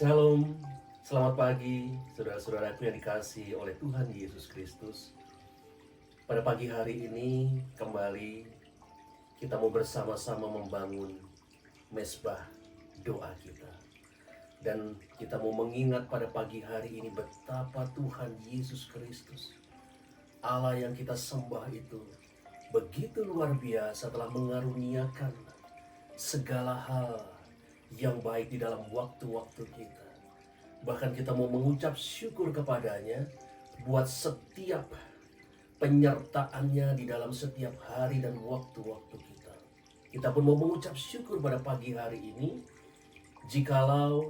Shalom, selamat pagi saudara-saudaraku yang dikasihi oleh Tuhan Yesus Kristus. Pada pagi hari ini kembali kita mau bersama-sama membangun mezbah doa kita. Dan kita mau mengingat pada pagi hari ini betapa Tuhan Yesus Kristus, Allah yang kita sembah itu begitu luar biasa telah mengaruniakan segala hal yang baik di dalam waktu-waktu kita. Bahkan kita mau mengucap syukur kepadanya buat setiap penyertaannya di dalam setiap hari dan waktu-waktu kita. Kita pun mau mengucap syukur pada pagi hari ini, jikalau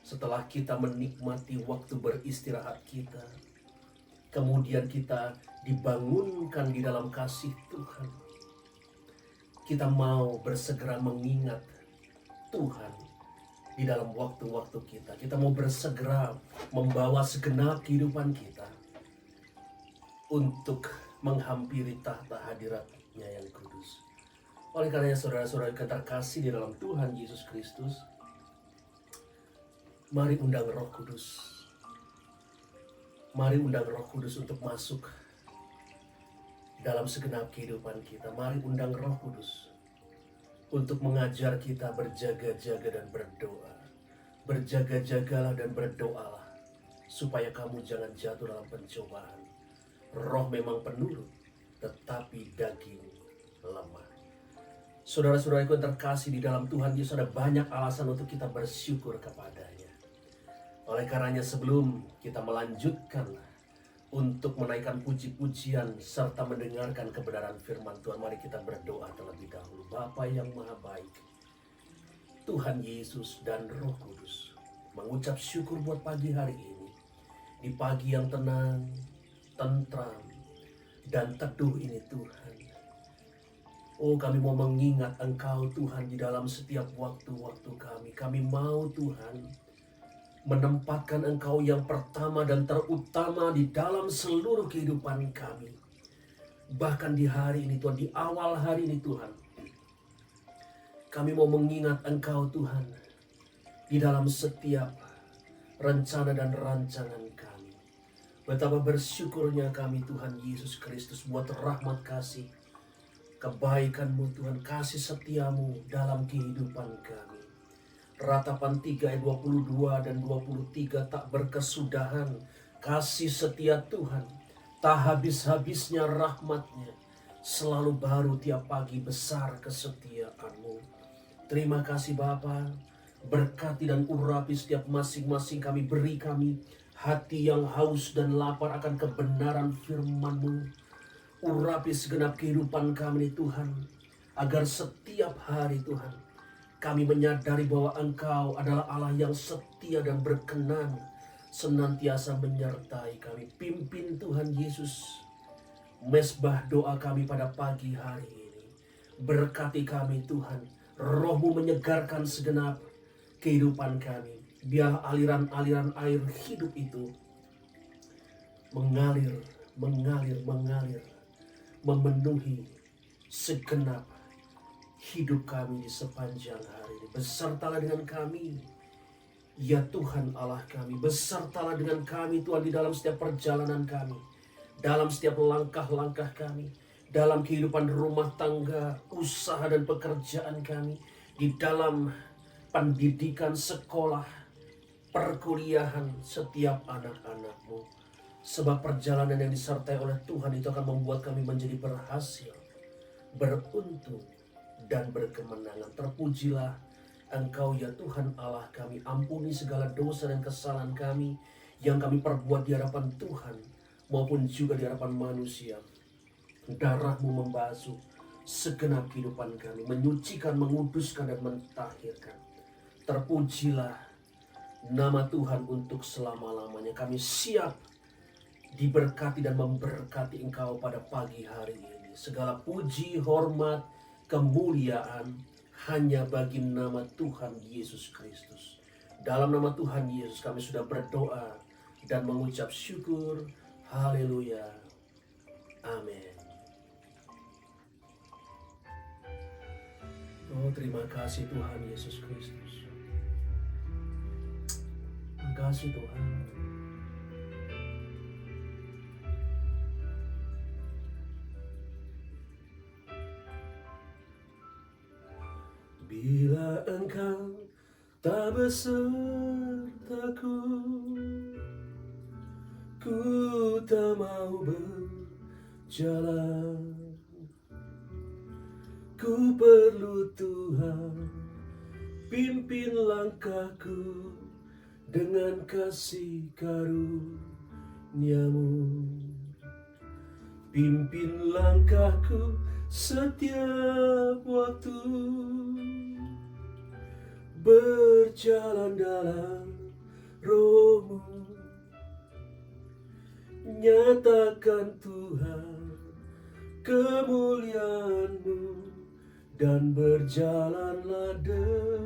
setelah kita menikmati waktu beristirahat kita, kemudian kita dibangunkan di dalam kasih Tuhan, kita mau bersegera mengingat Tuhan di dalam waktu-waktu kita. Kita mau bersegera membawa segenap kehidupan kita untuk menghampiri tahta hadirat-Nya yang kudus. Oleh karenanya saudara-saudara yang terkasih di dalam Tuhan Yesus Kristus, mari undang Roh Kudus. Mari undang Roh Kudus untuk masuk dalam segenap kehidupan kita. Mari undang Roh Kudus untuk mengajar kita berjaga-jaga dan berdoa. Berjaga-jagalah dan berdoalah supaya kamu jangan jatuh dalam pencobaan. Roh memang penurut, tetapi daging lemah. Saudara-saudaraku yang terkasih di dalam Tuhan Yesus, ada banyak alasan untuk kita bersyukur kepadanya. Oleh karenanya sebelum kita melanjutkan untuk menaikkan puji-pujian serta mendengarkan kebenaran firman Tuhan, mari kita berdoa terlebih dahulu. Bapa yang maha baik, Tuhan Yesus dan Roh Kudus, mengucap syukur buat pagi hari ini. Di pagi yang tenang, tentram, dan teduh ini Tuhan. Oh, kami mau mengingat Engkau Tuhan di dalam setiap waktu-waktu kami. Kami mau Tuhan menempatkan Engkau yang pertama dan terutama di dalam seluruh kehidupan kami. Bahkan di hari ini Tuhan, di awal hari ini Tuhan, kami mau mengingat Engkau Tuhan di dalam setiap rencana dan rancangan kami. Betapa bersyukurnya kami Tuhan Yesus Kristus buat rahmat kasih, kebaikan-Mu Tuhan, kasih setiamu dalam kehidupan kami. Ratapan 3 ayat 22 dan 23, tak berkesudahan kasih setia Tuhan, tak habis-habisnya rahmat-Nya, selalu baru tiap pagi besar kesetiaan-Mu. Terima kasih Bapa, berkati dan urapi setiap masing-masing kami, beri kami hati yang haus dan lapar akan kebenaran firman-Mu. Urapi segenap kehidupan kami Tuhan, agar setiap hari Tuhan kami menyadari bahwa Engkau adalah Allah yang setia dan berkenan, senantiasa menyertai kami. Pimpin Tuhan Yesus mezbah doa kami pada pagi hari ini. Berkati kami Tuhan, Roh-Mu menyegarkan segenap kehidupan kami. Biar aliran-aliran air hidup itu mengalir, memenuhi segenap hidup kami di sepanjang hari ini. Besertalah dengan kami, ya Tuhan Allah kami. Besertalah dengan kami Tuhan di dalam setiap perjalanan kami, dalam setiap langkah-langkah kami, dalam kehidupan rumah tangga, usaha dan pekerjaan kami, di dalam pendidikan sekolah, perkuliahan setiap anak-anak-Mu. Sebab perjalanan yang disertai oleh Tuhan itu akan membuat kami menjadi berhasil, beruntung, dan berkemenangan. Terpujilah Engkau ya Tuhan Allah kami. Ampuni segala dosa dan kesalahan kami yang kami perbuat di hadapan Tuhan maupun juga di hadapan manusia. Darah-Mu membasuh segenap kehidupan kami, menyucikan, menguduskan, dan mentahirkan. Terpujilah nama Tuhan untuk selama-lamanya. Kami siap diberkati dan memberkati Engkau pada pagi hari ini. Segala puji, hormat, kemuliaan hanya bagi nama Tuhan Yesus Kristus. Dalam nama Tuhan Yesus kami sudah berdoa dan mengucap syukur. Haleluya. Amin. Oh, terima kasih Tuhan Yesus Kristus. kasih Tuhan. Bila Engkau tak besertaku, ku tak mau berjalan. Ku perlu Tuhan, pimpin langkahku dengan kasih karunia-Mu. Pimpin langkahku setiap waktu, berjalan dalam Roh-Mu. Nyatakan Tuhan kemuliaan-Mu, dan berjalanlah denganku.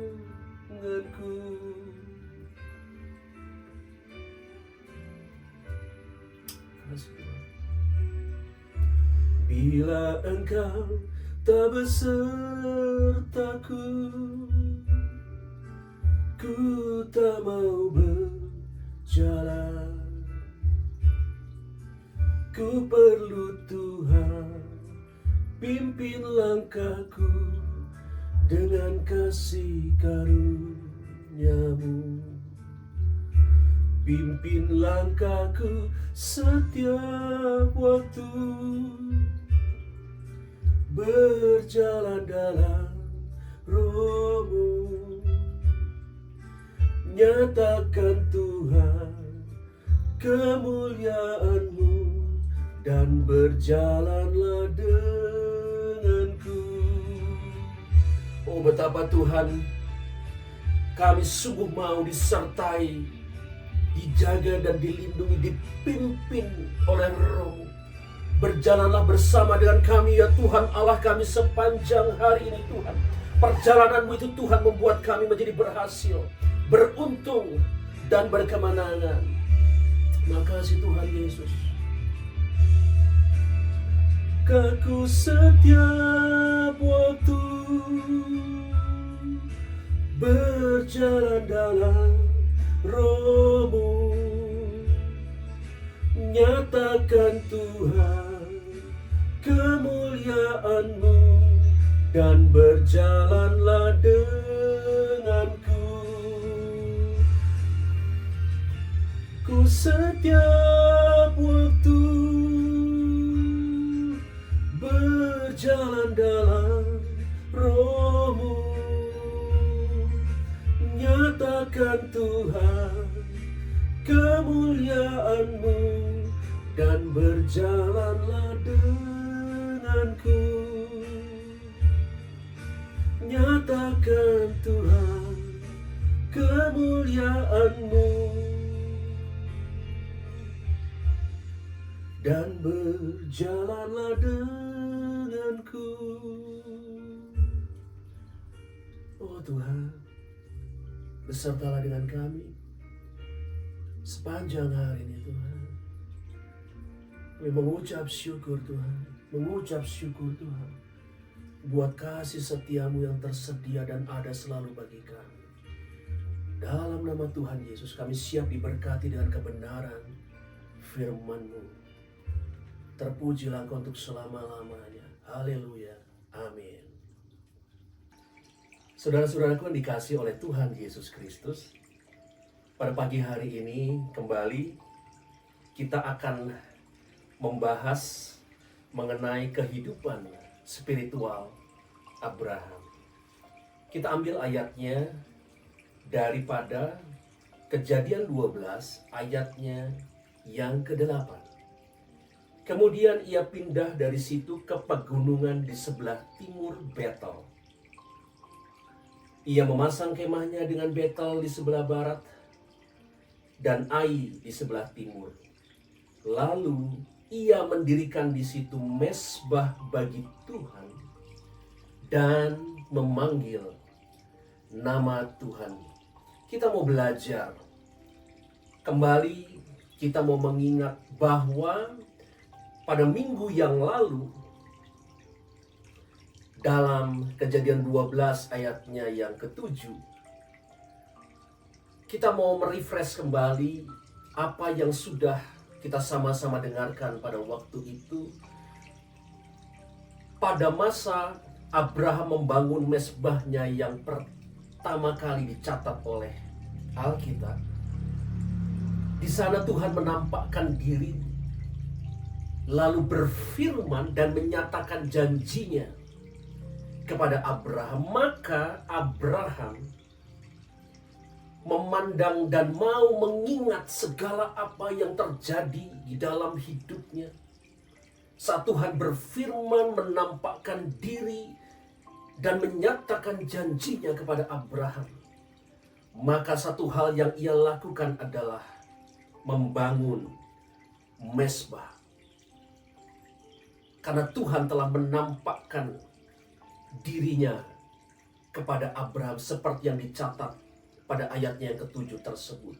Bila Engkau tak besertaku, ku tak mau berjalan. Ku perlu Tuhan, pimpin langkahku dengan kasih karunia-Mu. Pimpin langkahku setiap waktu, berjalan dalam Roh-Mu. Nyatakan Tuhan kemuliaan-Mu, dan berjalanlah denganku. Oh, betapa Tuhan, kami sungguh mau disertai, dijaga dan dilindungi, dipimpin oleh Roh-Mu. Berjalanlah bersama dengan kami ya Tuhan Allah kami sepanjang hari ini Tuhan. Perjalanan-Mu itu Tuhan membuat kami menjadi berhasil, beruntung dan berkemenangan. Makasih Tuhan Yesus. Aku setiap waktu berjalan dalam Roh-Mu. Nyatakan Tuhan kemuliaan-Mu, dan berjalanlah denganku. Ku setiap waktu berjalan dalam Roh-Mu. Nyatakan Tuhan kemuliaan-Mu, dan berjalanlah denganku. Nyatakan Tuhan kemuliaan-Mu, dan berjalanlah denganku. Oh Tuhan, besertalah dengan kami sepanjang hari ini Tuhan. Kami mengucap syukur Tuhan, mengucap syukur Tuhan, buat kasih setia-Mu yang tersedia dan ada selalu bagi kami. Dalam nama Tuhan Yesus kami siap diberkati dengan kebenaran firman-Mu. Terpujilah Engkau untuk selama-lamanya. Haleluya. Amin. Saudara-saudaraku yang dikasihi oleh Tuhan Yesus Kristus, pada pagi hari ini kembali kita akan membahas mengenai kehidupan spiritual Abraham. Kita ambil ayatnya daripada Kejadian 12 ayatnya yang ke-8. Kemudian ia pindah dari situ ke pegunungan di sebelah timur Betel. Ia memasang kemahnya dengan Betel di sebelah barat dan Ai di sebelah timur. Lalu ia mendirikan di situ mezbah bagi Tuhan dan memanggil nama Tuhan. Kita mau belajar kembali, kita mau mengingat bahwa pada minggu yang lalu dalam Kejadian 12 ayatnya yang ke-7, Kita mau merefresh kembali apa yang sudah kita sama-sama dengarkan pada waktu itu. Pada masa Abraham membangun mezbahnya yang pertama kali dicatat oleh Alkitab. Di sana Tuhan menampakkan diri, lalu berfirman dan menyatakan janjinya kepada Abraham. Maka Abraham memandang dan mau mengingat segala apa yang terjadi di dalam hidupnya. Saat Tuhan berfirman, menampakkan diri dan menyatakan janjinya kepada Abraham, maka satu hal yang ia lakukan adalah membangun mezbah. Karena Tuhan telah menampakkan dirinya kepada Abraham seperti yang dicatat pada ayatnya yang ke-7 tersebut.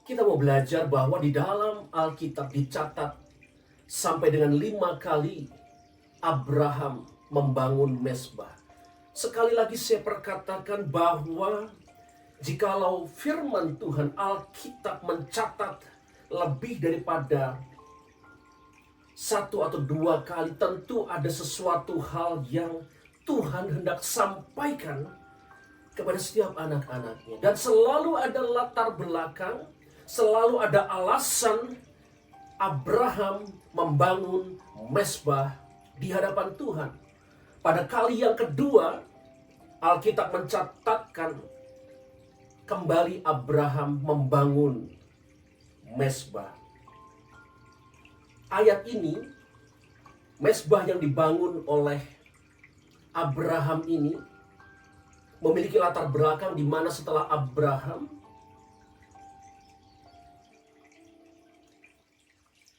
Kita mau belajar bahwa di dalam Alkitab dicatat sampai dengan 5 kali Abraham membangun mezbah. Sekali lagi saya perkatakan bahwa jikalau firman Tuhan Alkitab mencatat lebih daripada 1 atau 2 kali, tentu ada sesuatu hal yang Tuhan hendak sampaikan kepada setiap anak-anaknya. Dan selalu ada latar belakang, selalu ada alasan Abraham membangun mezbah di hadapan Tuhan. Pada kali yang kedua, Alkitab mencatatkan kembali Abraham membangun mezbah. Ayat ini, mezbah yang dibangun oleh Abraham ini memiliki latar belakang di mana setelah Abraham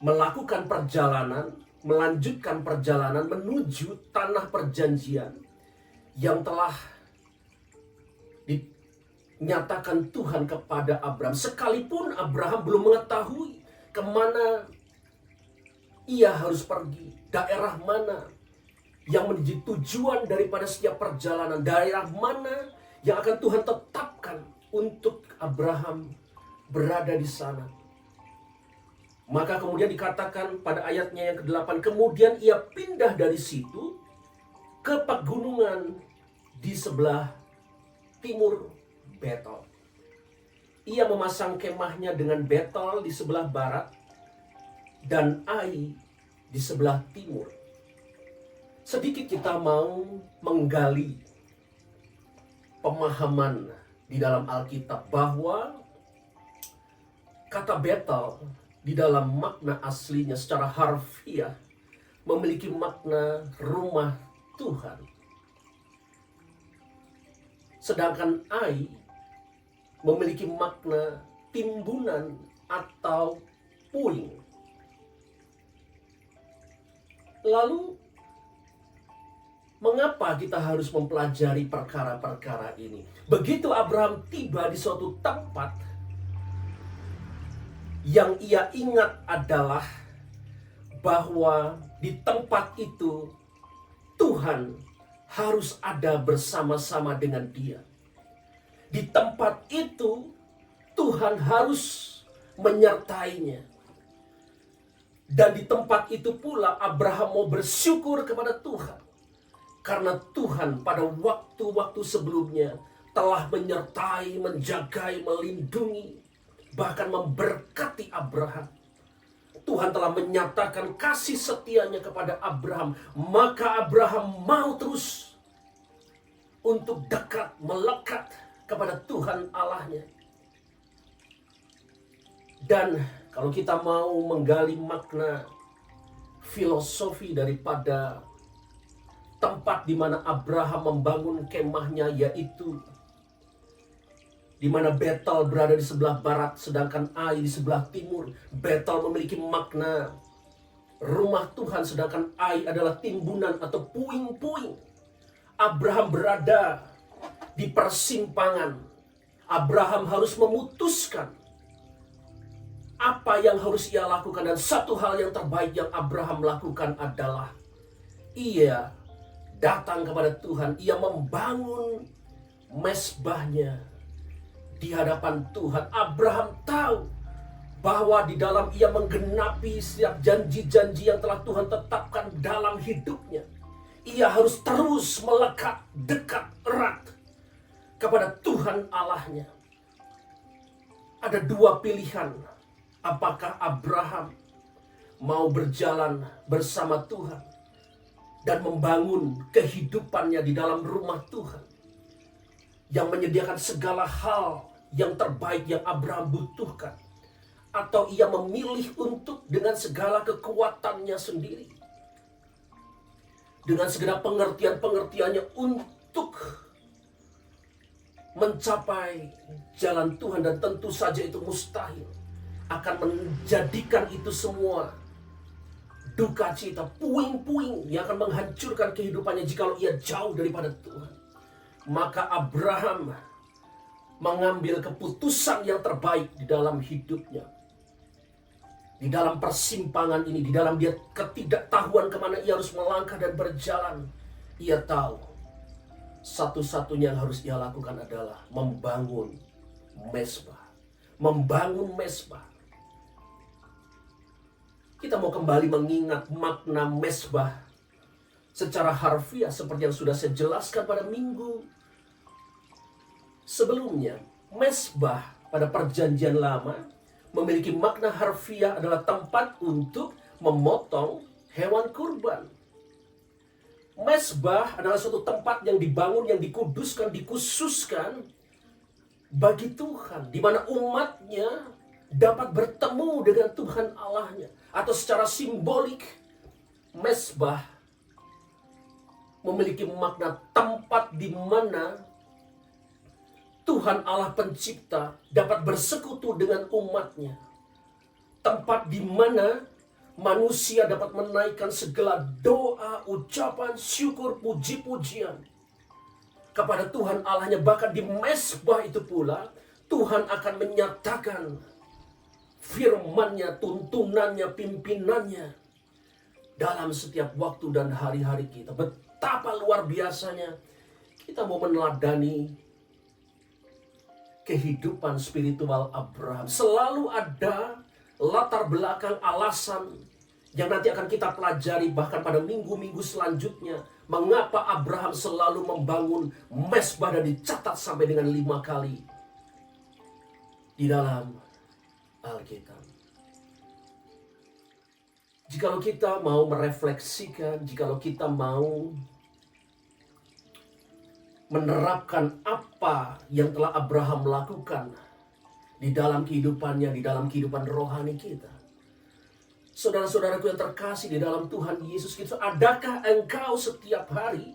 melakukan perjalanan, melanjutkan perjalanan menuju tanah perjanjian yang telah dinyatakan Tuhan kepada Abraham. Sekalipun Abraham belum mengetahui kemana ia harus pergi, daerah mana yang menjadi tujuan daripada setiap perjalanan, daerah mana yang akan Tuhan tetapkan untuk Abraham berada di sana. Maka kemudian dikatakan pada ayatnya yang ke-8, kemudian ia pindah dari situ ke pegunungan di sebelah timur Betel. Ia memasang kemahnya dengan Betel di sebelah barat dan Ai di sebelah timur. Sedikit kita mau menggali pemahaman di dalam Alkitab bahwa kata Betel di dalam makna aslinya secara harfiah memiliki makna rumah Tuhan. Sedangkan Ai memiliki makna timbunan atau puing. Lalu, mengapa kita harus mempelajari perkara-perkara ini? Begitu Abraham tiba di suatu tempat, yang ia ingat adalah bahwa di tempat itu Tuhan harus ada bersama-sama dengan dia. Di tempat itu Tuhan harus menyertainya. Dan di tempat itu pula Abraham mau bersyukur kepada Tuhan. Karena Tuhan pada waktu-waktu sebelumnya telah menyertai, menjagai, melindungi, bahkan memberkati Abraham. Tuhan telah menyatakan kasih setianya kepada Abraham. Maka Abraham mau terus untuk dekat, melekat kepada Tuhan Allahnya. Dan kalau kita mau menggali makna filosofi daripada tempat di mana Abraham membangun kemahnya, yaitu di mana Betel berada di sebelah barat, sedangkan Ai di sebelah timur. Betel memiliki makna rumah Tuhan, sedangkan Ai adalah timbunan atau puing-puing. Abraham berada di persimpangan. Abraham harus memutuskan apa yang harus ia lakukan. Dan satu hal yang terbaik yang Abraham lakukan adalah ia datang kepada Tuhan. Ia membangun mezbahnya di hadapan Tuhan. Abraham tahu bahwa di dalam ia menggenapi setiap janji-janji yang telah Tuhan tetapkan dalam hidupnya, ia harus terus melekat dekat erat kepada Tuhan Allahnya. Ada dua pilihan. Apakah Abraham mau berjalan bersama Tuhan dan membangun kehidupannya di dalam rumah Tuhan, yang menyediakan segala hal yang terbaik yang Abraham butuhkan, atau ia memilih untuk dengan segala kekuatannya sendiri, dengan segala pengertian-pengertiannya untuk mencapai jalan Tuhan, dan tentu saja itu mustahil, akan menjadikan itu semua duka cita, puing-puing yang akan menghancurkan kehidupannya jikalau ia jauh daripada Tuhan. Maka Abraham mengambil keputusan yang terbaik di dalam hidupnya. Di dalam persimpangan ini, di dalam dia ketidaktahuan kemana ia harus melangkah dan berjalan, ia tahu satu-satunya yang harus ia lakukan adalah membangun mezbah. Membangun mezbah. Kita mau kembali mengingat makna mezbah secara harfiah seperti yang sudah saya jelaskan pada minggu sebelumnya. Mezbah pada perjanjian lama memiliki makna harfiah adalah tempat untuk memotong hewan kurban. Mezbah adalah suatu tempat yang dibangun, yang dikuduskan, dikhususkan bagi Tuhan, di mana umatnya dapat bertemu dengan Tuhan Allahnya. Atau secara simbolik, mezbah memiliki makna tempat di mana Tuhan Allah pencipta dapat bersekutu dengan umatnya. Tempat di mana manusia dapat menaikkan segala doa, ucapan, syukur, puji-pujian kepada Tuhan Allahnya. Bahkan di mezbah itu pula Tuhan akan menyatakan firman-Nya, tuntunannya, pimpinannya dalam setiap waktu dan hari-hari kita. Betapa luar biasanya kita mau meneladani kehidupan spiritual Abraham. Selalu ada latar belakang, alasan yang nanti akan kita pelajari bahkan pada minggu-minggu selanjutnya. Mengapa Abraham selalu membangun mezbah, dan dicatat sampai dengan 5 kali di dalam Alkitab. Jikalau kita mau merefleksikan, jikalau kita mau menerapkan apa yang telah Abraham lakukan di dalam kehidupannya, di dalam kehidupan rohani kita. Saudara-saudaraku yang terkasih di dalam Tuhan Yesus Kristus, adakah engkau setiap hari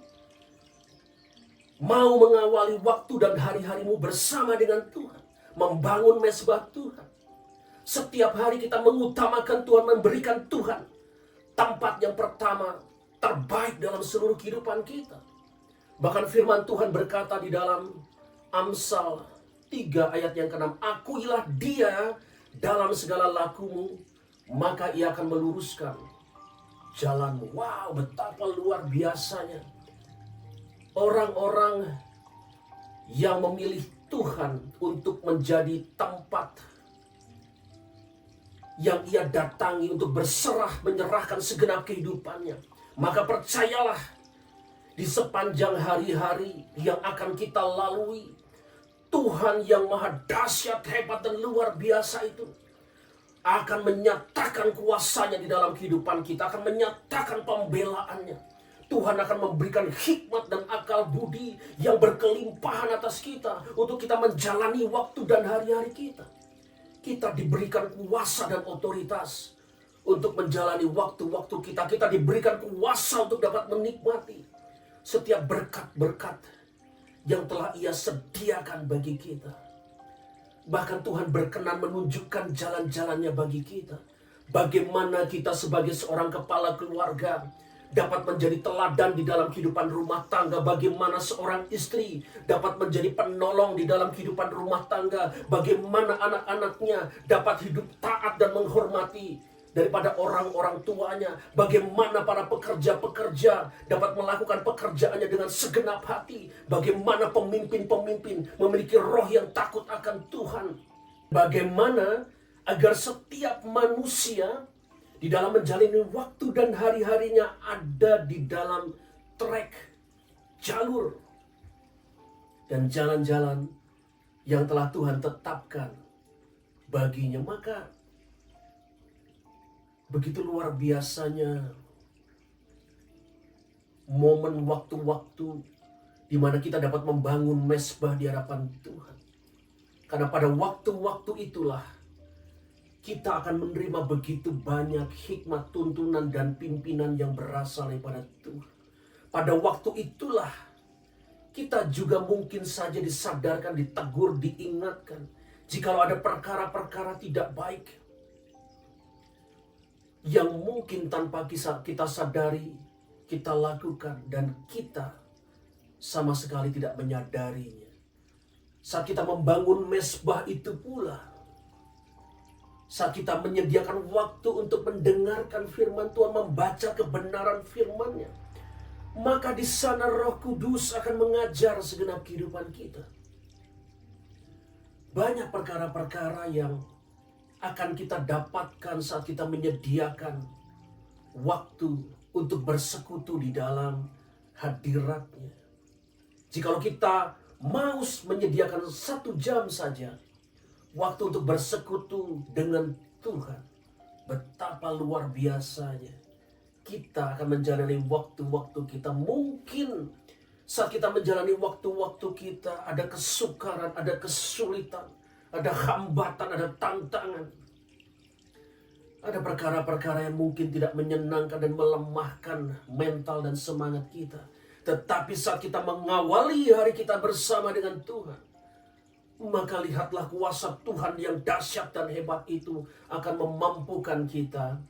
mau mengawali waktu dan hari-harimu bersama dengan Tuhan, membangun mezbah Tuhan? Setiap hari kita mengutamakan Tuhan, memberikan Tuhan tempat yang pertama, terbaik dalam seluruh kehidupan kita. Bahkan firman Tuhan berkata di dalam Amsal 3 ayat yang ke-6, akuilah dia dalam segala lakumu, maka ia akan meluruskan jalanmu. Wow, betapa luar biasanya orang-orang yang memilih Tuhan untuk menjadi tempat yang ia datangi untuk berserah, menyerahkan segenap kehidupannya. Maka percayalah, di sepanjang hari-hari yang akan kita lalui, Tuhan yang maha dahsyat, hebat, dan luar biasa itu akan menyatakan kuasanya di dalam kehidupan kita, akan menyatakan pembelaannya. Tuhan akan memberikan hikmat dan akal budi yang berkelimpahan atas kita untuk kita menjalani waktu dan hari-hari kita. Kita diberikan kuasa dan otoritas untuk menjalani waktu-waktu kita. Kita diberikan kuasa untuk dapat menikmati setiap berkat-berkat yang telah Ia sediakan bagi kita. Bahkan Tuhan berkenan menunjukkan jalan-jalannya bagi kita. Bagaimana kita sebagai seorang kepala keluarga dapat menjadi teladan di dalam kehidupan rumah tangga. Bagaimana seorang istri dapat menjadi penolong di dalam kehidupan rumah tangga. Bagaimana anak-anaknya dapat hidup taat dan menghormati daripada orang-orang tuanya. Bagaimana para pekerja-pekerja dapat melakukan pekerjaannya dengan segenap hati. Bagaimana pemimpin-pemimpin memiliki roh yang takut akan Tuhan. Bagaimana agar setiap manusia di dalam menjalani waktu dan hari-harinya ada di dalam trek, jalur, dan jalan-jalan yang telah Tuhan tetapkan baginya. Maka begitu luar biasanya momen waktu-waktu di mana kita dapat membangun mezbah di hadapan Tuhan. Karena pada waktu-waktu itulah kita akan menerima begitu banyak hikmat, tuntunan, dan pimpinan yang berasal daripada Tuhan. Pada waktu itulah kita juga mungkin saja disadarkan, ditegur, diingatkan. Jikalau ada perkara-perkara tidak baik yang mungkin tanpa kita sadari, kita lakukan, dan kita sama sekali tidak menyadarinya. Saat kita membangun mezbah itu pula, saat kita menyediakan waktu untuk mendengarkan firman Tuhan, membaca kebenaran firman-Nya, maka di sana Roh Kudus akan mengajar segenap kehidupan kita. Banyak perkara-perkara yang akan kita dapatkan saat kita menyediakan waktu untuk bersekutu di dalam hadirat-Nya. Jikalau kita mau menyediakan 1 jam saja waktu untuk bersekutu dengan Tuhan, betapa luar biasanya kita akan menjalani waktu-waktu kita. Mungkin saat kita menjalani waktu-waktu kita ada kesukaran, ada kesulitan, ada hambatan, ada tantangan. Ada perkara-perkara yang mungkin tidak menyenangkan dan melemahkan mental dan semangat kita. Tetapi saat kita mengawali hari kita bersama dengan Tuhan, maka lihatlah kuasa Tuhan yang dahsyat dan hebat itu akan memampukan kita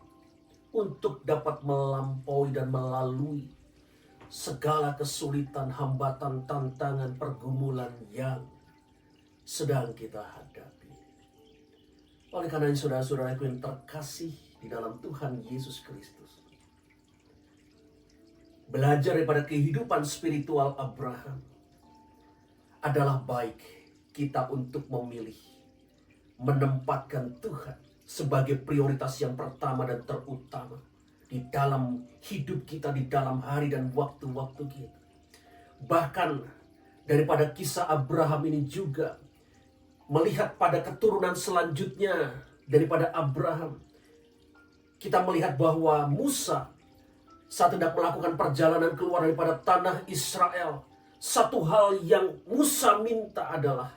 untuk dapat melampaui dan melalui segala kesulitan, hambatan, tantangan, pergumulan yang sedang kita hadapi. Oleh karena itu, saudara-saudaraku yang terkasih di dalam Tuhan Yesus Kristus, belajar daripada kehidupan spiritual Abraham adalah baik kita untuk memilih menempatkan Tuhan sebagai prioritas yang pertama dan terutama di dalam hidup kita, di dalam hari dan waktu-waktu kita. Bahkan daripada kisah Abraham ini juga melihat pada keturunan selanjutnya daripada Abraham, kita melihat bahwa Musa saat hendak melakukan perjalanan keluar daripada tanah Israel, satu hal yang Musa minta adalah,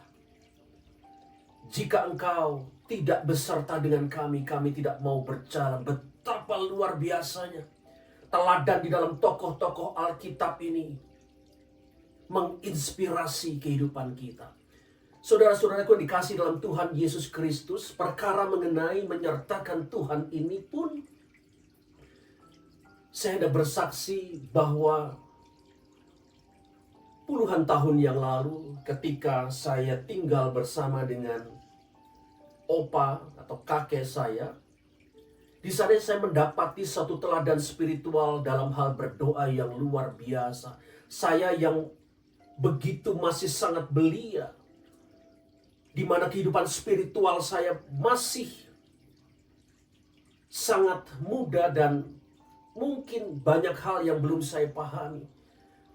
jika engkau tidak beserta dengan kami, kami tidak mau berjalan. Betapa luar biasanya teladan di dalam tokoh-tokoh Alkitab ini menginspirasi kehidupan kita. Saudara-saudaraku yang dikasih dalam Tuhan Yesus Kristus, perkara mengenai menyertakan Tuhan ini pun, saya hendak bersaksi bahwa puluhan tahun yang lalu ketika saya tinggal bersama dengan opa atau kakek saya, di sana saya mendapati satu teladan spiritual dalam hal berdoa yang luar biasa. Saya yang begitu masih sangat belia, di mana kehidupan spiritual saya masih sangat muda dan mungkin banyak hal yang belum saya pahami.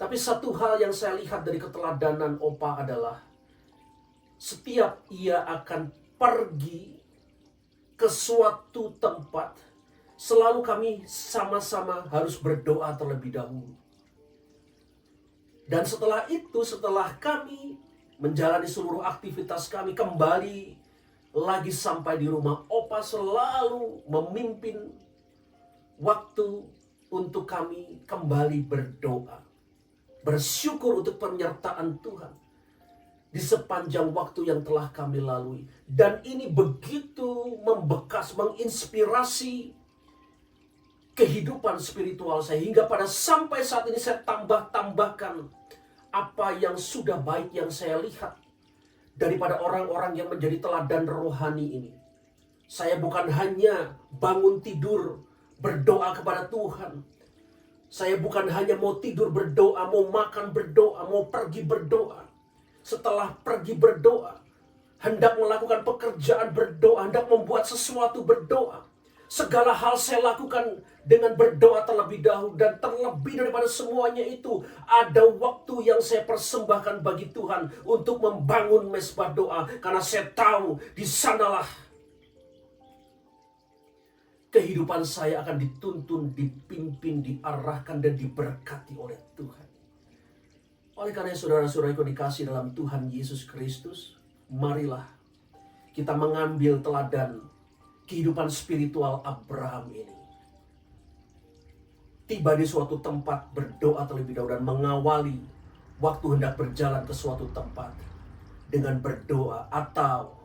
Tapi satu hal yang saya lihat dari keteladanan opa adalah setiap ia akan pergi ke suatu tempat, selalu kami sama-sama harus berdoa terlebih dahulu. Dan setelah itu, setelah kami menjalani seluruh aktivitas kami, kembali lagi sampai di rumah, opa selalu memimpin waktu untuk kami kembali berdoa, bersyukur untuk penyertaan Tuhan di sepanjang waktu yang telah kami lalui. Dan ini begitu membekas, menginspirasi kehidupan spiritual saya. Hingga pada sampai saat ini saya tambahkan apa yang sudah baik yang saya lihat daripada orang-orang yang menjadi teladan rohani ini. Saya bukan hanya bangun tidur berdoa kepada Tuhan. Saya bukan hanya mau tidur berdoa, mau makan berdoa, mau pergi berdoa. Setelah pergi berdoa, hendak melakukan pekerjaan berdoa, hendak membuat sesuatu berdoa. Segala hal saya lakukan dengan berdoa terlebih dahulu. Dan terlebih daripada semuanya itu, ada waktu yang saya persembahkan bagi Tuhan untuk membangun mezbah doa. Karena saya tahu di sanalah kehidupan saya akan dituntun, dipimpin, diarahkan, dan diberkati oleh Tuhan. Oleh karena saudara-saudaraku dikasih dalam Tuhan Yesus Kristus, marilah kita mengambil teladan kehidupan spiritual Abraham ini. Tiba di suatu tempat berdoa terlebih dahulu dan mengawali waktu hendak berjalan ke suatu tempat dengan berdoa, atau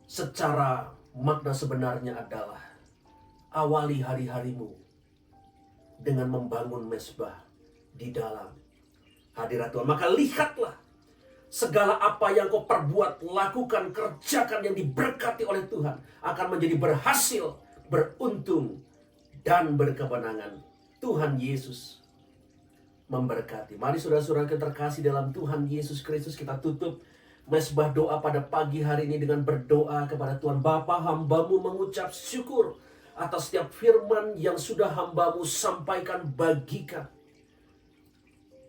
secara makna sebenarnya adalah awali hari-harimu dengan membangun mezbah di dalam hadirat Tuhan. Maka lihatlah segala apa yang kau perbuat, lakukan, kerjakan yang diberkati oleh Tuhan akan menjadi berhasil, beruntung, dan berkemenangan. Tuhan Yesus memberkati. Mari saudara-saudara yang terkasih dalam Tuhan Yesus Kristus, kita tutup mezbah doa pada pagi hari ini dengan berdoa kepada Tuhan. Bapa, hamba-Mu mengucap syukur atas setiap firman yang sudah hamba-Mu sampaikan bagikan.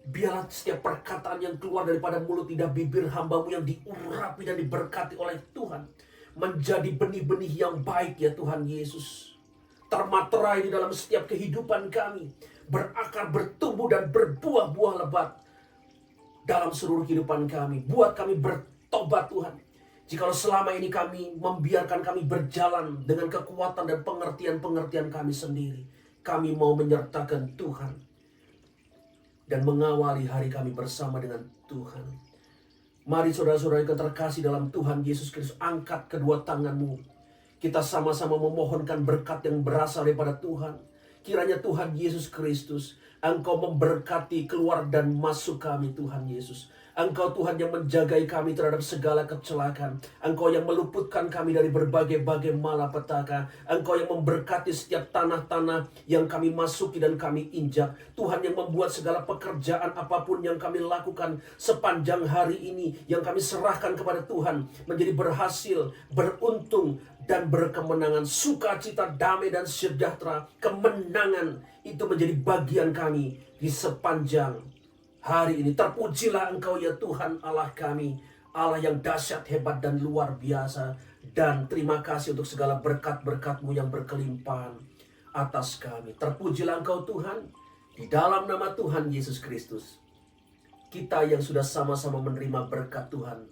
Biarlah setiap perkataan yang keluar daripada mulut lidah bibir hamba-Mu yang diurapi dan diberkati oleh Tuhan menjadi benih-benih yang baik ya Tuhan Yesus. Termaterai di dalam setiap kehidupan kami, berakar, bertumbuh, dan berbuah-buah lebat dalam seluruh kehidupan kami. Buat kami bertobat Tuhan. Jikalau selama ini kami membiarkan kami berjalan dengan kekuatan dan pengertian-pengertian kami sendiri, kami mau menyertakan Tuhan dan mengawali hari kami bersama dengan Tuhan. Mari saudara-saudara yang terkasih dalam Tuhan Yesus Kristus, angkat kedua tanganmu. Kita sama-sama memohonkan berkat yang berasal daripada Tuhan. Kiranya Tuhan Yesus Kristus, Engkau memberkati keluar dan masuk kami Tuhan Yesus. Engkau Tuhan yang menjagai kami terhadap segala kecelakaan. Engkau yang meluputkan kami dari berbagai-bagai malapetaka. Engkau yang memberkati setiap tanah-tanah yang kami masuki dan kami injak. Tuhan yang membuat segala pekerjaan apapun yang kami lakukan sepanjang hari ini, yang kami serahkan kepada Tuhan, menjadi berhasil, beruntung, dan berkemenangan. Sukacita, damai, dan sejahtera, kemenangan itu menjadi bagian kami di sepanjang hari ini. Terpujilah Engkau ya Tuhan Allah kami, Allah yang dahsyat, hebat, dan luar biasa. Dan terima kasih untuk segala berkat-berkat-Mu yang berkelimpahan atas kami. Terpujilah Engkau Tuhan, di dalam nama Tuhan Yesus Kristus. Kita yang sudah sama-sama menerima berkat Tuhan,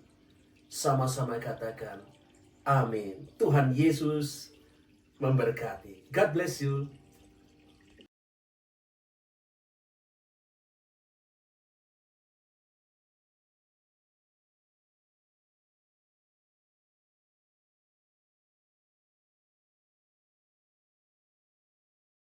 sama-sama katakan, amin. Tuhan Yesus memberkati. God bless you.